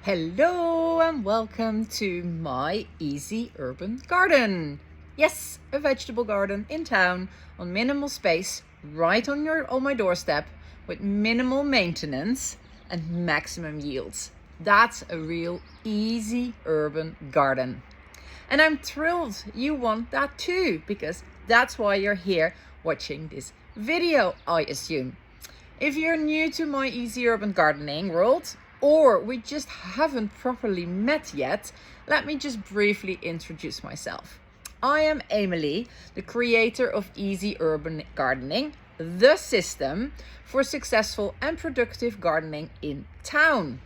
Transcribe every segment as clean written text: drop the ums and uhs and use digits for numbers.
Hello and welcome to my easy urban garden. Yes, a vegetable garden in town on minimal space, right on my doorstep with minimal maintenance and maximum yields. That's a real easy urban garden. And I'm thrilled you want that too, because that's why you're here watching this video, I assume. If you're new to my easy urban gardening world, or we just haven't properly met yet, let me just briefly introduce myself. I am Emily, the creator of Easy Urban Gardening, the system for successful and productive gardening in town.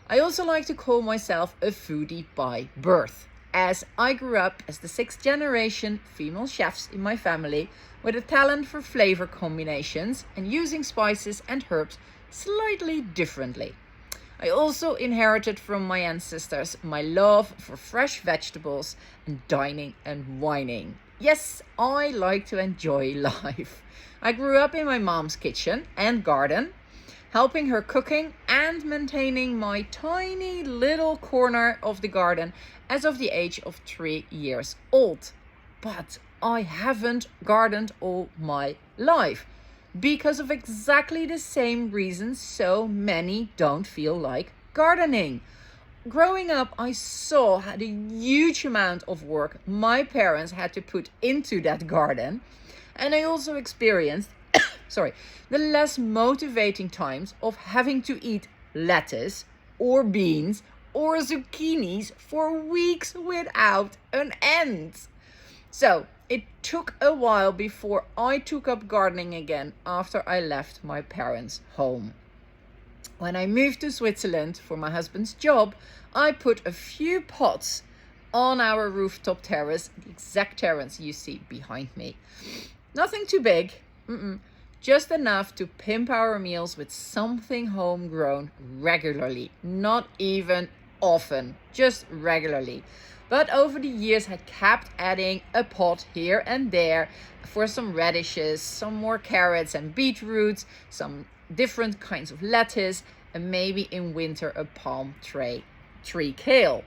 I also like to call myself a foodie by birth, as I grew up as the 6th generation female chefs in my family with a talent for flavor combinations and using spices and herbs slightly differently. I also inherited from my ancestors my love for fresh vegetables and dining and wining. Yes, I like to enjoy life. I grew up in my mom's kitchen and garden, helping her cooking and maintaining my tiny little corner of the garden as of the age of 3 years old. But I haven't gardened all my life, because of exactly the same reasons so many don't feel like gardening. Growing up, I saw the huge amount of work my parents had to put into that garden, and I also experienced the less motivating times of having to eat lettuce or beans or zucchinis for weeks without an end. So it took a while before I took up gardening again after I left my parents' home. When I moved to Switzerland for my husband's job, I put a few pots on our rooftop terrace, the exact terrace you see behind me. Nothing too big, just enough to pimp our meals with something homegrown regularly, not even often, just regularly. But over the years, I kept adding a pot here and there for some radishes, some more carrots and beetroots, some different kinds of lettuce, and maybe in winter a palm tree kale.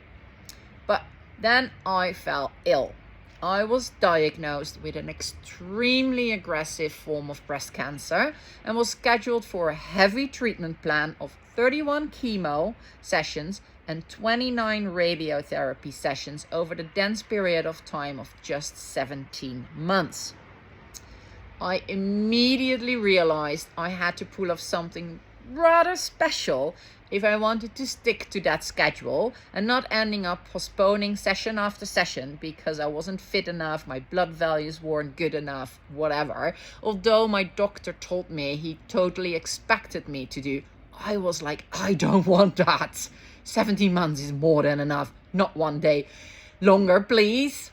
But then I fell ill. I was diagnosed with an extremely aggressive form of breast cancer and was scheduled for a heavy treatment plan of 31 chemo sessions and 29 radiotherapy sessions over the dense period of time of just 17 months. I immediately realized I had to pull off something rather special if I wanted to stick to that schedule and not ending up postponing session after session because I wasn't fit enough, my blood values weren't good enough, whatever. Although my doctor told me he totally expected me to do, I was like, I don't want that. 17 months is more than enough. Not one day longer, please.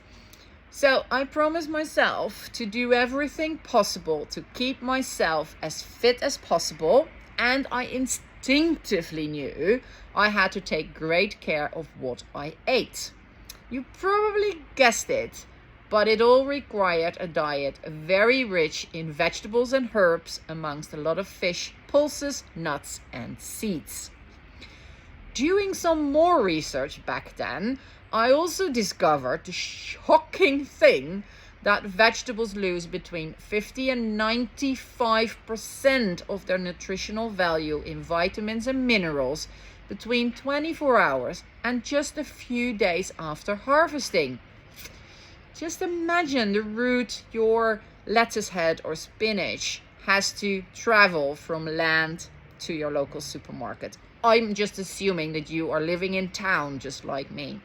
So I promised myself to do everything possible to keep myself as fit as possible, and I instinctively knew I had to take great care of what I ate. You probably guessed it, but it all required a diet very rich in vegetables and herbs, amongst a lot of fish, pulses, nuts, and seeds. Doing some more research back then, I also discovered the shocking thing that vegetables lose between 50 and 95% of their nutritional value in vitamins and minerals between 24 hours and just a few days after harvesting. Just imagine the route your lettuce head or spinach has to travel from land to your local supermarket. I'm just assuming that you are living in town just like me.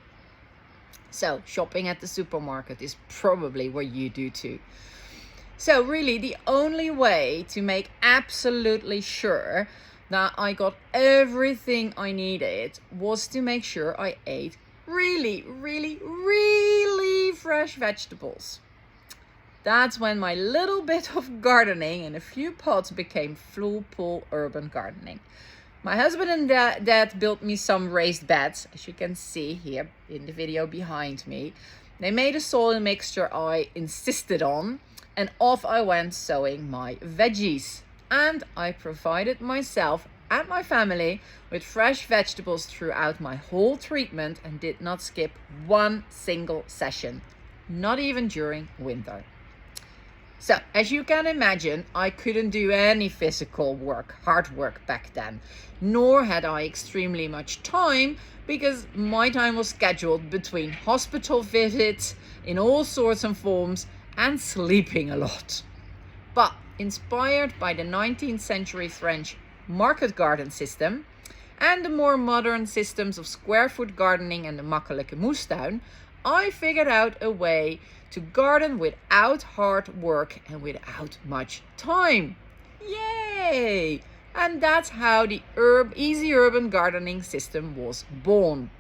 So shopping at the supermarket is probably what you do too. So really the only way to make absolutely sure that I got everything I needed was to make sure I ate really, really, really fresh vegetables. That's when my little bit of gardening in a few pots became full pool urban gardening. My husband and dad built me some raised beds, as you can see here in the video behind me. They made a soil mixture I insisted on, and off I went sowing my veggies. And I provided myself and my family with fresh vegetables throughout my whole treatment and did not skip one single session, not even during winter. So, as you can imagine, I couldn't do any physical work, hard work back then, nor had I extremely much time because my time was scheduled between hospital visits in all sorts and forms and sleeping a lot. But inspired by the 19th century French market garden system and the more modern systems of square foot gardening and the makkelijke moestuin, I figured out a way to garden without hard work and without much time. Yay! And that's how the Easy Urban Gardening System was born.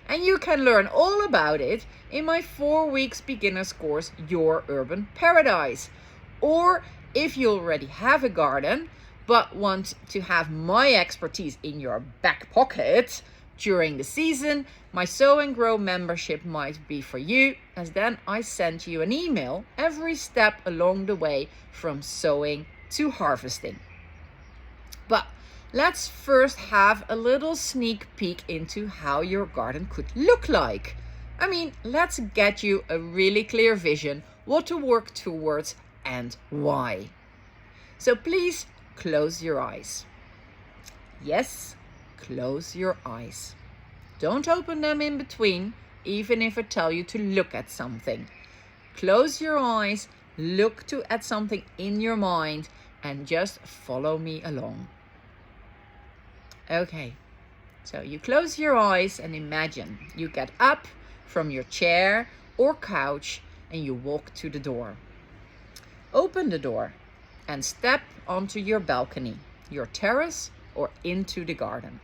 And you can learn all about it in my 4 weeks beginner's course, Your Urban Paradise. Or if you already have a garden but want to have my expertise in your back pocket during the season, my Sow and Grow membership might be for you, as then I send you an email every step along the way from sowing to harvesting. But let's first have a little sneak peek into how your garden could look like. I mean, let's get you a really clear vision what to work towards and why. So please close your eyes. Yes, close your eyes. Don't open them in between, even if I tell you to look at something. Close your eyes, look at something in your mind, and just follow me along. Okay, so you close your eyes and imagine you get up from your chair or couch and you walk to the door. Open the door and step onto your balcony, your terrace, or into the garden.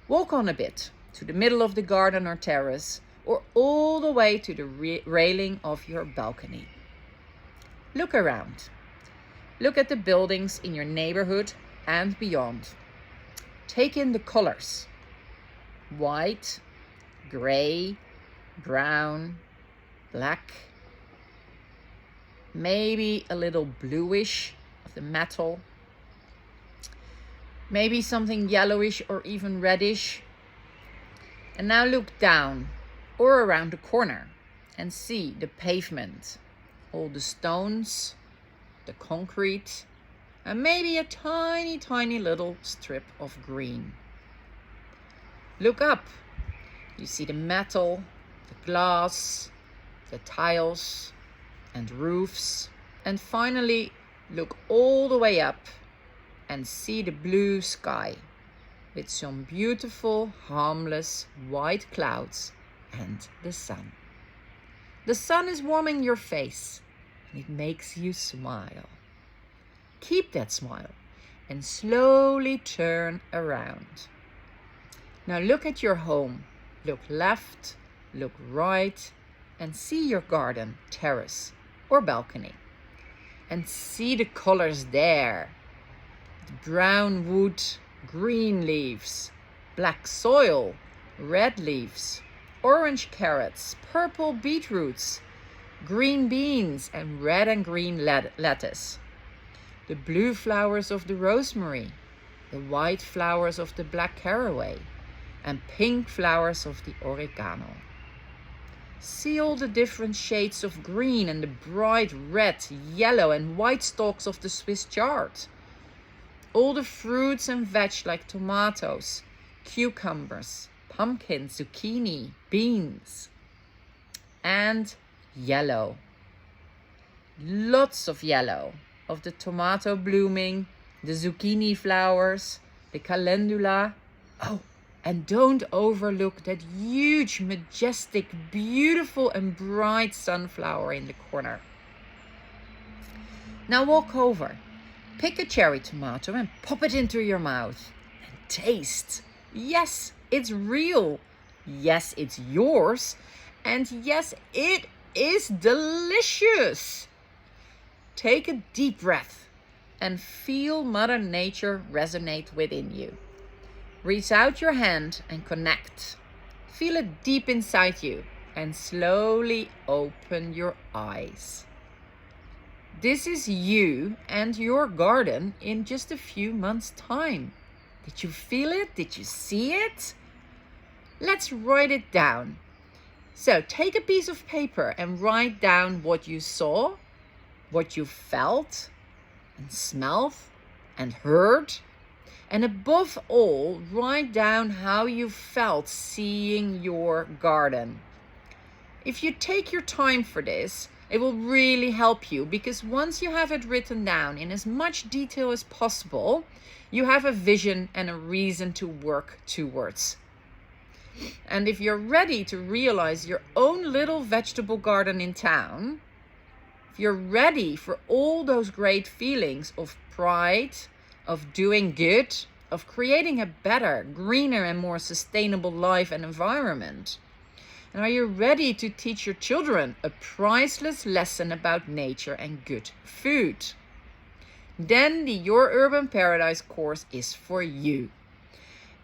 Walk on a bit to the middle of the garden or terrace, or all the way to the railing of your balcony. Look around. Look at the buildings in your neighborhood and beyond. Take in the colors. White, gray, brown, black. Maybe a little bluish of the metal. Maybe something yellowish or even reddish. And now look down or around the corner and see the pavement, all the stones, the concrete, and maybe a tiny, tiny little strip of green. Look up. You see the metal, the glass, the tiles and roofs. And finally, look all the way up and see the blue sky with some beautiful, harmless white clouds and the sun. The sun is warming your face and it makes you smile. Keep that smile and slowly turn around. Now look at your home. Look left, look right, and see your garden, terrace, or balcony. And see the colors there. The brown wood, green leaves, black soil, red leaves, orange carrots, purple beetroots, green beans, and red and green lettuce. The blue flowers of the rosemary, the white flowers of the black caraway, and pink flowers of the oregano. See all the different shades of green and the bright red, yellow, and white stalks of the Swiss chard. All the fruits and veg like tomatoes, cucumbers, pumpkin, zucchini, beans, and yellow. Lots of yellow, of the tomato blooming, the zucchini flowers, the calendula. Oh, and don't overlook that huge, majestic, beautiful and bright sunflower in the corner. Now walk over. Pick a cherry tomato and pop it into your mouth. And taste. Yes, it's real. Yes, it's yours. And yes, it is delicious. Take a deep breath and feel Mother Nature resonate within you. Reach out your hand and connect. Feel it deep inside you and slowly open your eyes. This is you and your garden in just a few months' time. Did you feel it? Did you see it? Let's write it down. So take a piece of paper and write down what you saw, what you felt and smelled and heard. And above all, write down how you felt seeing your garden. If you take your time for this, it will really help you, because once you have it written down in as much detail as possible, you have a vision and a reason to work towards. And if you're ready to realize your own little vegetable garden in town, if you're ready for all those great feelings of pride, of doing good, of creating a better, greener and more sustainable life and environment, and are you ready to teach your children a priceless lesson about nature and good food, then the Your Urban Paradise course is for you.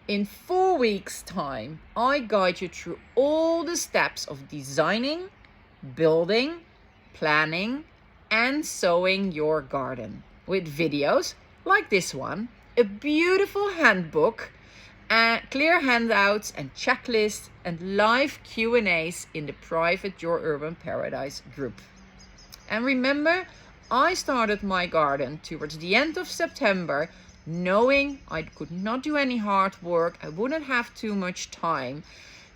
In 4 weeks' time, I guide you through all the steps of designing, building, planning, and sowing your garden with videos like this one, a beautiful handbook, clear handouts and checklists, and live Q&As in the private Your Urban Paradise group. And remember, I started my garden towards the end of September, knowing I could not do any hard work, I wouldn't have too much time.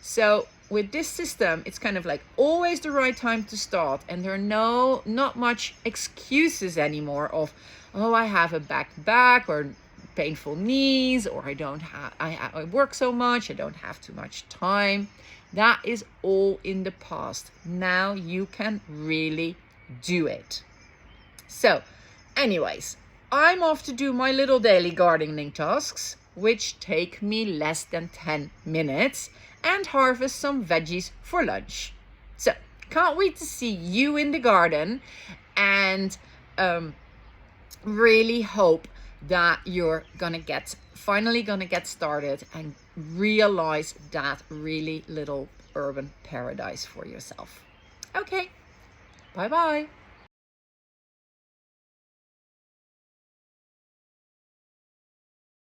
So with this system, it's kind of like always the right time to start, and there are not much excuses anymore of, oh, I have a back or painful knees, or I work so much, I don't have too much time. That is all in the past. Now you can really do it. So anyways, I'm off to do my little daily gardening tasks, which take me less than 10 minutes, and harvest some veggies for lunch. So can't wait to see you in the garden, and really hope that you're finally gonna get started and realize that really little urban paradise for yourself. Okay, bye bye.